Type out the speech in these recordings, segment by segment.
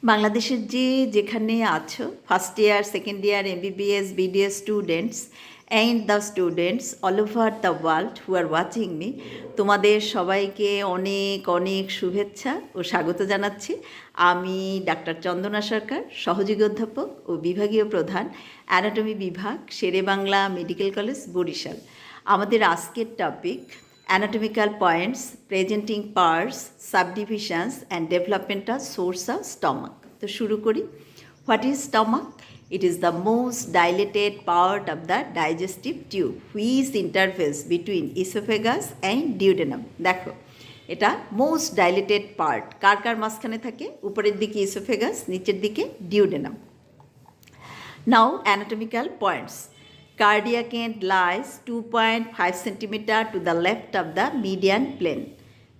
বাংলাদেশের যেখানে আছো first year second year MBBS BDS students and the students all over the world who are watching me, তোমাদের সবাইকে অনেক অনেক শুভেচ্ছা ও স্বাগত জানাচ্ছি। আমি ডাক্তার চন্দনা সরকার, সহযোগী অধ্যাপক ও বিভাগীয় প্রধান, অ্যানাটমি বিভাগ, শেরেবাংলা মেডিকেল কলেজ, বরিশাল। আমাদের আজকের topic anatomical points, presenting parts, subdivisions and developmental source of stomach. তো শুরু করি। What is stomach? It is the most dilated part of the digestive tube which interface between esophagus and duodenum. দেখো, এটা most dilated part. কার কার মাঝখানে থাকে? উপরের দিকে esophagus, নিচের দিকে duodenum. Now anatomical points. Cardiac end lies 2.5 cm to the left of the median plane.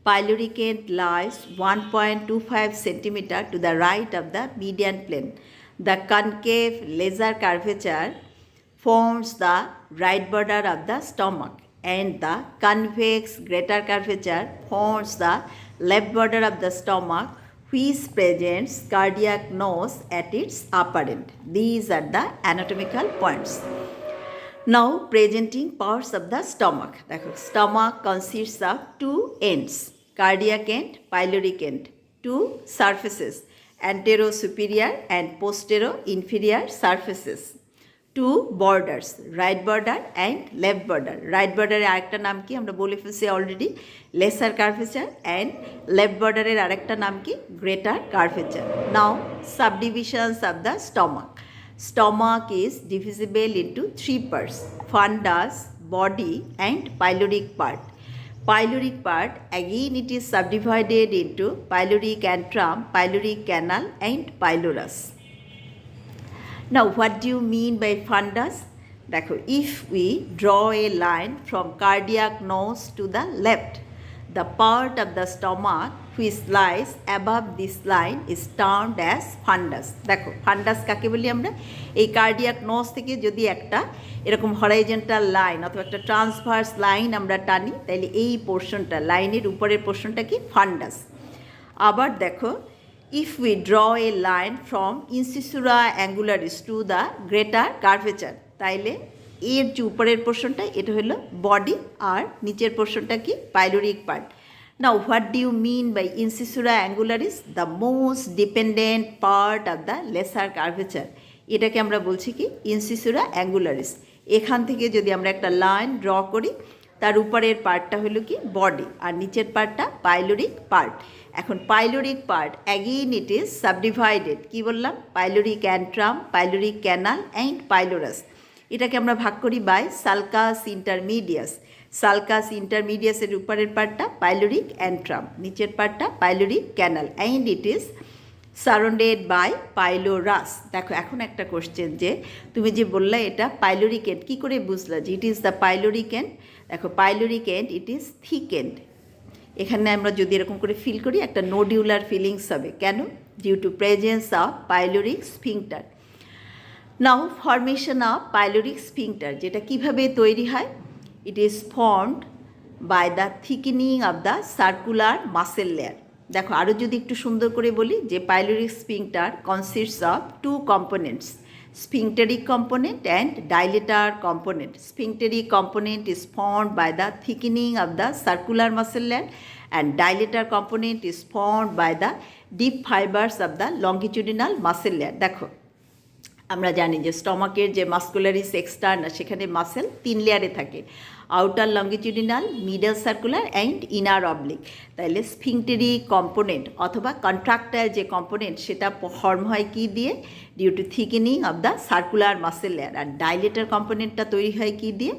Pyloric end lies 1.25 cm to the right of the median plane. The concave laser curvature forms the right border of the stomach, and the convex greater curvature forms the left border of the stomach, which presents cardiac nose at its upper end. These are the anatomical points. Now presenting parts of the stomach. দেখো, stomach consists of two ends, cardiac end, pyloric end, two surfaces, antero-superior and posterior-inferior surfaces, two borders, right border and left border. Right border এর আরেকটা নাম কি আমরা বলে ফেলছি already, lesser curvature, and left border এর আরেকটা নাম কি, greater curvature. Now subdivisions of the stomach. Stomach is divisible into three parts: fundus, body, and pyloric part. Pyloric part, again it is subdivided into pyloric antrum, pyloric canal, and pylorus. Now what do you mean by fundus? দেখো, if we draw a line from cardiac nose to the left, the part of the stomach which lies above this line is termed as fundus. দেখো, ফান্ডাস কাকে বলি আমরা? এই cardiac nose থেকে যদি একটা এরকম হরাইজন্টাল লাইন অথবা একটা ট্রান্সভার্স লাইন আমরা টানি, তাহলে এই পোর্শনটা, লাইনের উপরের পোর্শনটা কি, ফান্ডাস। আবার দেখো, if we draw a line from incisura angularis to the greater curvature, তাইলে এর যে উপরের পোর্শনটা এটা হলো বডি, আর নিচের পোর্শনটা কি, pyloric part. Now what do you mean by incisura angularis? The most dependent part of the lesser curvature. এটাকে আমরা বলছি কি, incisura angularis। এখান থেকে যদি আমরা একটা লাইন ড্র করি, তার উপরের পার্টটা হলো কি, বডি, আর নিচের পার্টটা পাইলোরিক পার্ট। এখন pyloric part, again it is subdivided, কি বললাম, pyloric antrum, pyloric canal and pylorus. এটাকে আমরা ভাগ করি বাই সালকাস ইন্টারমিডিয়াস। সালকাস ইন্টারমিডিয়াসের উপরের পার্টটা পাইলোরিক অ্যান্ট্রাম, নিচের পার্টটা pyloric canal, and it is surrounded by pylorus. দেখো, এখন একটা কোশ্চেন, যে তুমি যে বললে এটা পাইলোরিক এন্ড, কী করে বুঝলা যে it is the pyloric end? দেখো, pyloric end it is thick end. এখানে আমরা যদি এরকম করে ফিল করি, একটা নোডিউলার ফিলিংস হবে। কেন? Due to presence of pyloric sphincter. Now formation of pyloric sphincter, যেটা কিভাবে তৈরি হয়? It is formed by the thickening of the circular muscle layer. দেখো, আরও যদি একটু সুন্দর করে বলি, যে pyloric sphincter consists of two components, sphincteric component and dilator component. Sphincteric component is formed by the thickening of the circular muscle layer, and dilator component is formed by the deep fibers of the longitudinal muscle layer. দেখো, আমরা জানি যে স্টমাকের যে muscularis externa, সেখানে muscle 3 লেয়ারে থাকে: outer longitudinal, middle circular and inner oblique. তাহলে sphincteric component অথবা কন্ট্রাক্টাইল যে কম্পোনেন্ট, সেটা ফর্ম হয় কি দিয়ে? Due to thickening of the circular muscle layer. আর ডাইলেটার কম্পোনেন্টটা তৈরি হয় কি দিয়ে?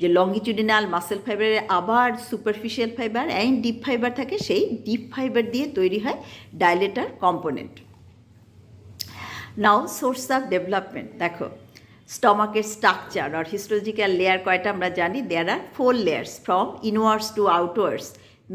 যে লঙ্গিটিউডিনাল মাসেল ফাইবারের আবার superficial fibre and deep fibre থাকে, সেই ডিপ ফাইবার দিয়ে তৈরি হয় dilator component. Now source of development. দেখো, স্টমাকের স্ট্রাকচার আর হিস্টোলজিক্যাল লেয়ার কয়টা আমরা জানি? দেয়ার are 4 layers from inwards to outwards: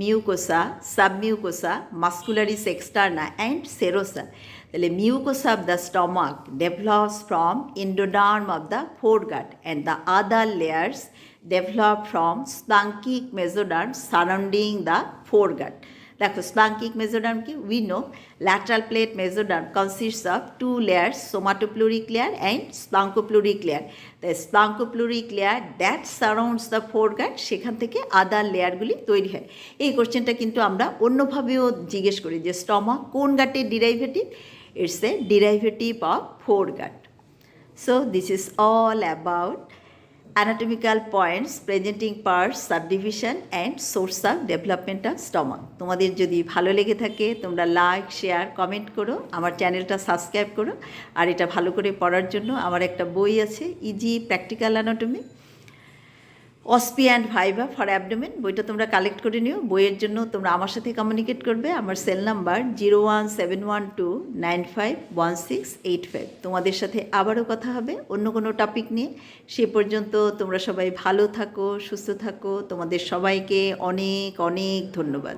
mucosa, submucosa, muscularis externa and serosa. তাহলে mucosa of the stomach develops from endoderm of the foregut, and the other layers develop from splanchic mesoderm surrounding the foregut. দেখো splanchnic mesoderm কি, we know lateral plate mesoderm consists of 2 layers, somatopleuric layer and splanchnopleuric layer. The splanchnopleuric layer that surrounds the foregut, সেখান থেকে আদার লেয়ারগুলি তৈরি হয়। এই কোশ্চেনটা কিন্তু আমরা অন্যভাবেও জিজ্ঞেস করি যে স্টমাক কোন গাটের derivative, it's a derivative of foregut. So this is all about anatomical points presenting parts, subdivision and source of developmental stomach. তোমাদের যদি ভালো লেগে থাকে তোমরা লাইক, শেয়ার, কমেন্ট করো, আমার চ্যানেলটা সাবস্ক্রাইব করো। আর এটা ভালো করে পড়ার জন্য আমার একটা বই আছে, easy practical anatomy, OSPE and viva for abdomen, বইটা তোমরা কালেক্ট করে নিও। বইয়ের জন্য তোমরা আমার সাথে কমিউনিকেট করবে। আমার সেল নাম্বার 01712951685। তোমাদের সাথে আবারও কথা হবে অন্য কোনো টপিক নিয়ে। সে পর্যন্ত তোমরা সবাই ভালো থাকো, সুস্থ থাকো। তোমাদের সবাইকে অনেক অনেক ধন্যবাদ।